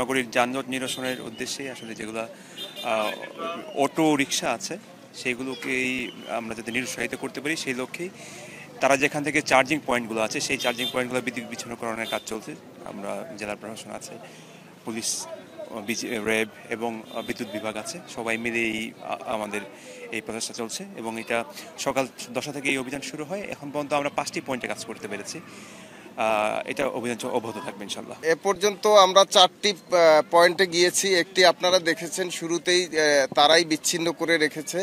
নগরীর যানজট নিরসনের উদ্দেশ্যে আসলে যেগুলো অটো রিক্সা আছে সেইগুলোকেই আমরা যাতে নিরুৎসাহিত করতে পারি সেই লক্ষ্যেই তারা যেখান থেকে চার্জিং পয়েন্টগুলো আছে সেই চার্জিং পয়েন্টগুলো বিদ্যুৎ বিচ্ছিন্নকরণের কাজ চলছে। আমরা জেলা প্রশাসন আছে, পুলিশ, র্যাব এবং বিদ্যুৎ বিভাগ আছে, সবাই মিলে আমাদের এই প্রচেষ্টা চলছে এবং এটা সকাল 10টা থেকে এই অভিযান শুরু হয়। এখন পর্যন্ত আমরা 5টি পয়েন্টে কাজ করতে পেরেছি। এটা অভিযান অব্যাহত থাকবে ইনশাল্লাহ। এ পর্যন্ত আমরা 4টি পয়েন্টে গিয়েছি। একটি আপনারা দেখেছেন শুরুতেই তারাই বিচ্ছিন্ন করে রেখেছে,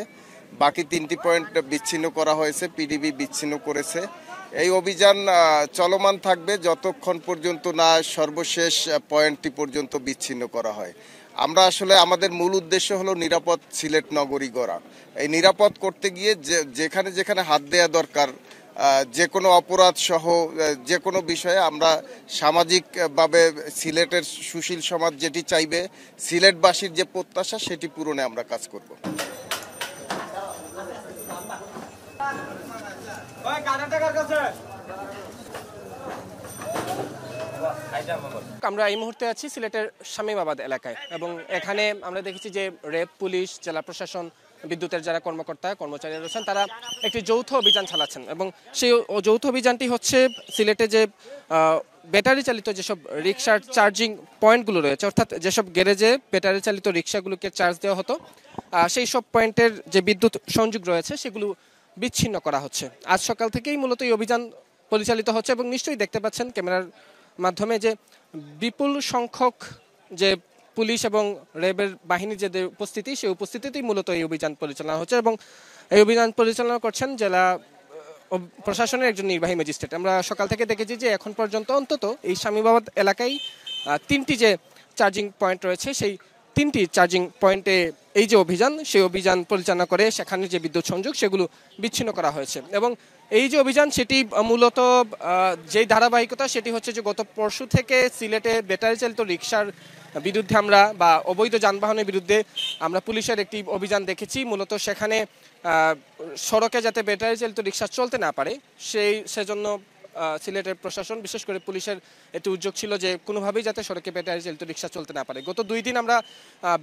বাকি 3টি পয়েন্ট বিচ্ছিন্ন করা হয়েছে, পিডিবি বিচ্ছিন্ন করেছে। এই অভিযান চলমান থাকবে যতক্ষণ পর্যন্ত না সর্বশেষ পয়েন্টটি পর্যন্ত বিচ্ছিন্ন করা হয়। আমরা আসলে আমাদের মূল উদ্দেশ্য হলো নিরাপদ সিলেট নগরী গড়া। এই নিরাপদ করতে গিয়ে যেখানে যেখানে হাত দেওয়া দরকার, যে কোনো অপরাধ সহ যে কোনো বিষয়ে আমরা সামাজিকভাবে সিলেটের সুশীল সমাজ যেটি চাইবে, সিলেটবাসীর যে প্রত্যাশা সেটি পূরণে আমরা কাজ করব। আমরা এই মুহূর্তে আছি সিলেটের শামীমাবাদ এলাকায় এবং এখানে আমরা দেখেছি যে র্যাব, পুলিশ, জেলা প্রশাসন, বিদ্যুতের যারা কর্মচারী রয়েছেন তারা একটি যৌথ অভিযান চালাচ্ছেন এবং সেই যৌথ অভিযানটি হচ্ছে সিলেটে যে ব্যাটারি চালিত যেসব রিক্সার চার্জিং পয়েন্টগুলো রয়েছে, অর্থাৎ যেসব গ্যারেজে ব্যাটারি চালিত রিক্সাগুলোকে চার্জ দেওয়া হতো সেই সব পয়েন্টের যে বিদ্যুৎ সংযোগ রয়েছে সেগুলো বিচ্ছিন্ন করা হচ্ছে। আজ সকাল থেকেই মূলত এই অভিযান পরিচালিত হচ্ছে এবং নিশ্চয়ই দেখতে পাচ্ছেন ক্যামেরার মাধ্যমে যে বিপুল সংখ্যক যে পুলিশ এবং র্যাবের বাহিনীর যে উপস্থিতি, সেই উপস্থিতিতেই মূলত এই অভিযান পরিচালনা হচ্ছে এবং এই অভিযান পরিচালনা করছেন জেলা প্রশাসনের একজন নির্বাহী ম্যাজিস্ট্রেট। আমরা সকাল থেকে দেখেছি যে এখন পর্যন্ত অন্তত এই শামীমাবাদ এলাকায় 3টি যে চার্জিং পয়েন্ট রয়েছে সেই 3টি চার্জিং পয়েন্টে এই যে অভিযান, সেই অভিযান পরিচালনা করে সেখানে যে বিদ্যুৎ সংযোগ সেগুলো বিচ্ছিন্ন করা হয়েছে এবং এই যে অভিযান সেটি মূলত যেই ধারাবাহিকতা সেটি হচ্ছে যে গত পরশু থেকে সিলেটে ব্যাটারি চালিত রিক্সার বিরুদ্ধে আমরা বা অবৈধ যানবাহনের বিরুদ্ধে আমরা পুলিশের একটি অভিযান দেখেছি। মূলত সেখানে সড়কে যাতে ব্যাটারি চালিত রিক্সা চলতে না পারে সেজন্য সিলেটের প্রশাসন বিশেষ করে পুলিশের একটি উদ্যোগ ছিল যে কোনোভাবেই যাতে সড়কে ব্যাটারি চালিত রিক্সা চলতে না পারে। গত 2 দিন আমরা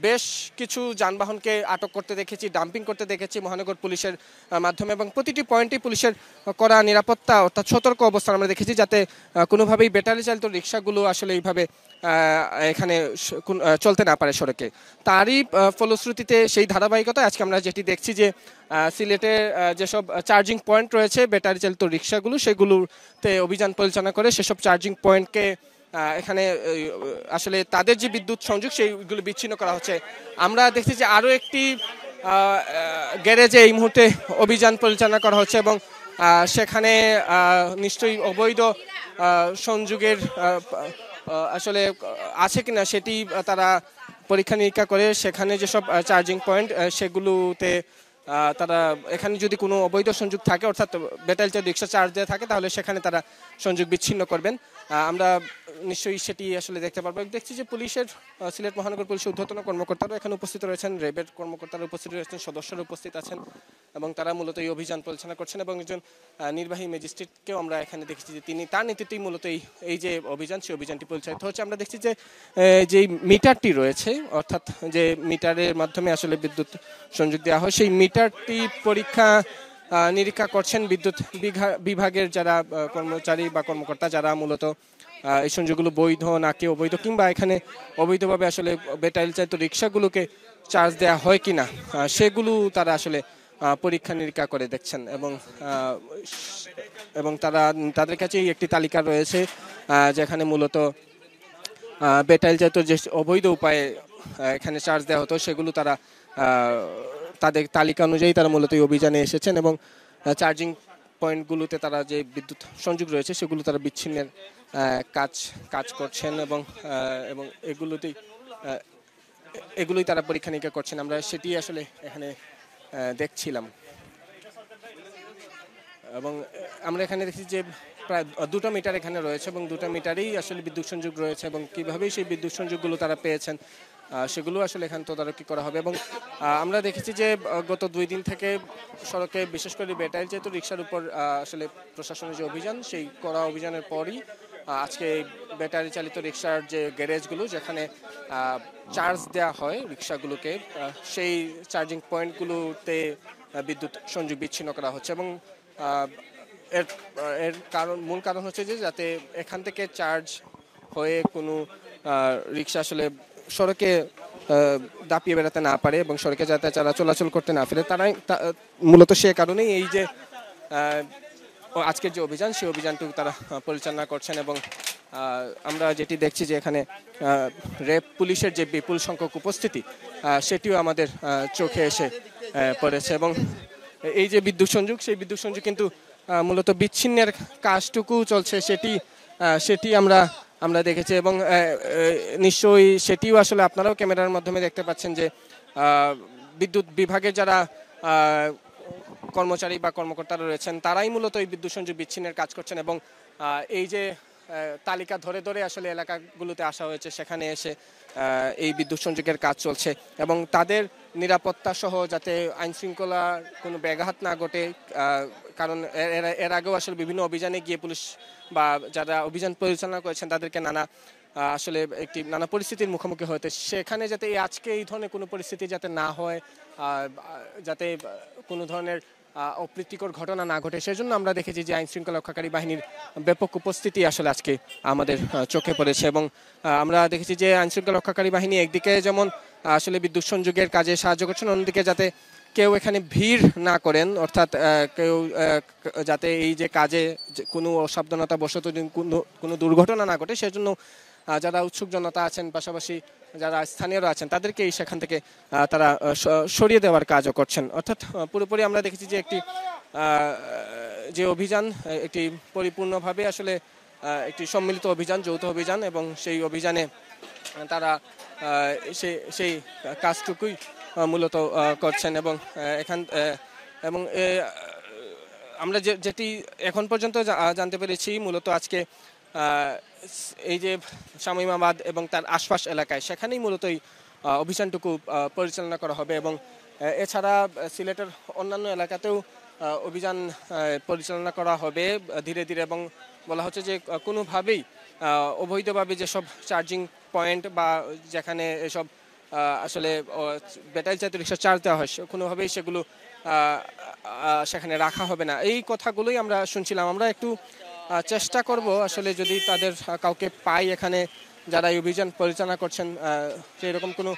বেশ কিছু যানবাহনকে আটক করতে দেখেছি, ডাম্পিং করতে দেখেছি মহানগর পুলিশের মাধ্যমে এবং প্রতিটি পয়েন্টে পুলিশের কড়া নিরাপত্তা অর্থাৎ সতর্ক অবস্থান আমরা দেখেছি যাতে কোনোভাবেই ব্যাটারি চালিত রিক্সাগুলো আসলে এইভাবে এখানে চলতে না পারে সড়কে। তারই ফলশ্রুতিতে সেই ধারাবাহিকতায় আজকে আমরা যেটি দেখছি যে সিলেটে যেসব চার্জিং পয়েন্ট রয়েছে ব্যাটারি চালিত রিক্সাগুলো সেগুলোতে অভিযান পরিচালনা করে সেসব চার্জিং পয়েন্টকে এখানে আসলে তাদের যে বিদ্যুৎ সংযোগ সেইগুলো বিচ্ছিন্ন করা হচ্ছে। আমরা দেখছি যে আরও একটি গ্যারেজে এই মুহূর্তে অভিযান পরিচালনা করা হচ্ছে এবং সেখানে নিশ্চয়ই অবৈধ সংযোগের আসলে আছে কিনা সেটি তারা পরীক্ষা নিরীক্ষা করে সেখানে যেসব চার্জিং পয়েন্ট সেগুলোতে তারা এখানে যদি কোনো অবৈধ সংযোগ থাকে অর্থাৎ ব্যাটারি চালিত রিক্সা চার্জ দেওয়া থাকে তাহলে সেখানে তারা সংযোগ বিচ্ছিন্ন করবেন। আমরা নিশ্চয়ই সেটি আসলে দেখতে পারবো। দেখছি যে পুলিশের সিলেট মহানগর পুলিশের ঊর্ধ্বতন কর্মকর্তারা এখানে উপস্থিত রয়েছেন, র্যাবের কর্মকর্তারা উপস্থিত রয়েছেন, সদস্যরা উপস্থিত আছেন এবং তারা মূলত এই অভিযান পরিচালনা করছেন এবং একজন নির্বাহী ম্যাজিস্ট্রেটকেও আমরা এখানে দেখছি যে তিনি তার নেতৃত্বেই মূলত এই যে অভিযান সেই অভিযানটি পরিচালিত হচ্ছে। আমরা দেখছি যে যেই মিটারটি রয়েছে অর্থাৎ যে মিটারের মাধ্যমে আসলে বিদ্যুৎ সংযোগ দেওয়া হয় সেই মিটারটি পরীক্ষা নিরীক্ষা করছেন বিদ্যুৎ বিভাগের যারা কর্মচারী বা কর্মকর্তা যারা মূলত এই সংযোগগুলো বৈধ নাকি অবৈধ কিংবা এখানে অবৈধভাবে আসলে ব্যাটারি চালিত রিক্সাগুলোকে চার্জ দেওয়া হয় কিনা সেগুলো তারা আসলে পরীক্ষা নিরীক্ষা করে দেখছেন এবং তাদের কাছেই একটি তালিকা রয়েছে যেখানে মূলত ব্যাটারি চালিত যে অবৈধ উপায়ে এখানে চার্জ দেওয়া হতো সেগুলো তারা তাদের তালিকা অনুযায়ী তারা মূলত এই অভিযানে এসেছেন এবং চার্জিং পয়েন্টগুলোতে তারা যে বিদ্যুৎ সংযোগ রয়েছে সেগুলো তারা বিচ্ছিন্নের কাজ করছেন এবং এগুলোই তারা পরীক্ষা নিরীক্ষা করছেন। আমরা সেটি আসলে এখানে দেখছিলাম এবং আমরা এখানে দেখছি যে প্রায় 2টা মিটার এখানে রয়েছে এবং 2টা মিটারেই আসলে বিদ্যুৎ সংযোগ রয়েছে এবং কীভাবেই সেই বিদ্যুৎ সংযোগগুলো তারা পেয়েছেন সেগুলো আসলে এখানে তদারকি করা হবে। এবং আমরা দেখেছি যে গত 2 দিন থেকে সড়কে বিশেষ করে ব্যাটারি চালিত রিকশার উপর আসলে প্রশাসনের যে অভিযান, সেই করা অভিযানের পরই আজকে এই ব্যাটারি চালিত রিকশার যে গ্যারেজগুলো যেখানে চার্জ দেওয়া হয় রিকশাগুলোকে, সেই চার্জিং পয়েন্টগুলোতে বিদ্যুৎ সংযোগ বিচ্ছিন্ন করা হচ্ছে। এবং এর এর মূল কারণ হচ্ছে যে যাতে এখান থেকে চার্জ হয়ে কোনো রিকশা আসলে সড়কে দাপিয়ে বেড়াতে না পারে এবং সড়কে যাতে যারা চলাচল করতে না পারে, তারাই মূলত সে কারণেই এই যে আজকের যে অভিযান, সেই অভিযানটুকু তারা পরিচালনা করছেন। এবং আমরা যেটি দেখছি যে এখানে র্যাব পুলিশের যে বিপুল সংখ্যক উপস্থিতি, সেটিও আমাদের চোখে এসে পড়েছে। এবং এই যে বিদ্যুৎ সংযোগ, সেই বিদ্যুৎ সংযোগ কিন্তু মূলত বিচ্ছিন্নের কাজটুকু চলছে, সেটি আমরা দেখেছি। এবং নিশ্চয়ই সেটিও আসলে আপনারাও ক্যামেরার মাধ্যমে দেখতে পাচ্ছেন যে বিদ্যুৎ বিভাগের যারা কর্মচারী বা কর্মকর্তারা রয়েছেন, তারাই মূলত এই বিদ্যুৎ সংযোগ বিচ্ছিন্নের কাজ করছেন। এবং এই যে তালিকা ধরে ধরে আসলে এলাকাগুলোতে আসা হয়েছে, সেখানে এসে এই বিদ্যুৎ সংযোগের কাজ চলছে এবং তাদের নিরাপত্তা সহ যাতে আইন শৃঙ্খলার কোনো ব্যাঘাত না ঘটে। কারণ এর আগেও আসলে বিভিন্ন অভিযানে গিয়ে পুলিশ বা যারা অভিযান পরিচালনা করেছেন তাদেরকে নানা পরিস্থিতির মুখোমুখি হতে, সেখানে যাতে আজকে এই ধরনের কোনো পরিস্থিতি যাতে না হয়, যাতে কোনো ধরনের অপ্রীতিকর ঘটনা না ঘটে, সেজন্য আমরা দেখেছি যে আইন শৃঙ্খলা রক্ষাকারী বাহিনীর ব্যাপক উপস্থিতি আসলে আজকে আমাদের চোখে পড়েছে। এবং আমরা দেখেছি যে আইন শৃঙ্খলা রক্ষাকারী বাহিনী একদিকে যেমন আসলে বিদ্যুৎ সংযোগের কাজে সাহায্য করছেন, অন্যদিকে যাতে কেউ এখানে ভিড় না করেন, অর্থাৎ কেউ যাতে এই যে কাজে কোনো অসাবধানতা বশত কোনো দুর্ঘটনা না ঘটে, সেজন্য যারা উৎসুক জনতা আছেন, পাশাপাশি যারা স্থানীয়রা আছেন, তাদেরকে সেখান থেকে তারা সরিয়ে দেওয়ার কাজও করছেন। অর্থাৎ পুরোপুরি আমরা দেখেছি যে একটি যে অভিযান, একটি পরিপূর্ণভাবে আসলে একটি সম্মিলিত অভিযান, যৌথ অভিযান। এবং সেই অভিযানে তারা সেই কাজটুকুই মূলত করছেন। এবং এবং আমরা যেটি এখন পর্যন্ত জানতে পেরেছি, মূলত আজকে এই যে শামীমাবাদ এবং তার আশপাশ এলাকায়, সেখানেই মূলত এই অভিযানটুকু পরিচালনা করা হবে। এবং এছাড়া সিলেটের অন্যান্য এলাকাতেও অভিযান পরিচালনা করা হবে ধীরে ধীরে। এবং বলা হচ্ছে যে কোনোভাবেই অবৈধভাবে যেসব চার্জিং পয়েন্ট বা যেখানে এসব আসলে ব্যাটারি চালিত রিকশা চার্জ দেওয়া হয়, কোনোভাবেই সেগুলো সেখানে রাখা হবে না। এই কথাগুলোই আমরা শুনছিলাম। আমরা একটু চেষ্টা করব আসলে যদি তাদের কাউকে পাই এখানে যারা এই অভিযান পরিচালনা করছেন, সেই রকম কোনো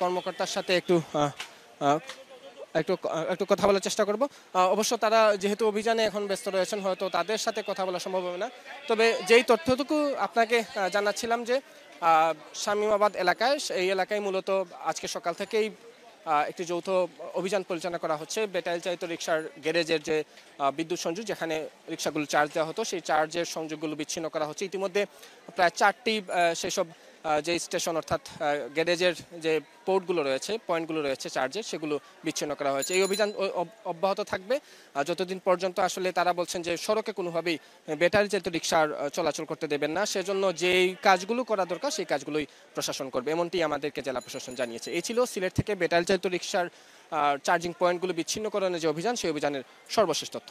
কর্মকর্তার সাথে একটু কথা বলার চেষ্টা করব। অবশ্য তারা যেহেতু অভিযানে এখন ব্যস্ত রয়েছেন, হয়তো তাদের সাথে কথা বলা সম্ভব হবে না। তবে যেই তথ্যটুকু আপনাকে জানাচ্ছিলাম যে শামীমাবাদ এলাকায়, এই এলাকায় মূলত আজকে সকাল থেকেই একটি যৌথ অভিযান পরিচালনা করা হচ্ছে। ব্যাটারি চালিত রিকশার গ্যারেজের যে বিদ্যুৎ সংযোগ, যেখানে রিকশাগুলো চার্জ দেওয়া হতো, সেই চার্জের সংযোগগুলো বিচ্ছিন্ন করা হচ্ছে। ইতিমধ্যে প্রায় 4টি সেসব যে স্টেশন, অর্থাৎ গ্যারেজের যে পোর্টগুলো রয়েছে, পয়েন্টগুলো রয়েছে চার্জের, সেগুলো বিচ্ছিন্ন করা হয়েছে। এই অভিযান অব্যাহত থাকবে যতদিন পর্যন্ত আসলে তারা বলছেন যে সড়কে কোনোভাবেই ব্যাটারি চালিত রিকশার চলাচল করতে দেবেন না। সেজন্য যেই কাজগুলো করা দরকার সেই কাজগুলোই প্রশাসন করবে, এমনটি আমাদেরকে জেলা প্রশাসন জানিয়েছে। এই ছিল সিলেট থেকে ব্যাটারি চালিত রিকশার চার্জিং পয়েন্টগুলো বিচ্ছিন্নকরণের যে অভিযান, সেই অভিযানের সর্বশেষ তথ্য।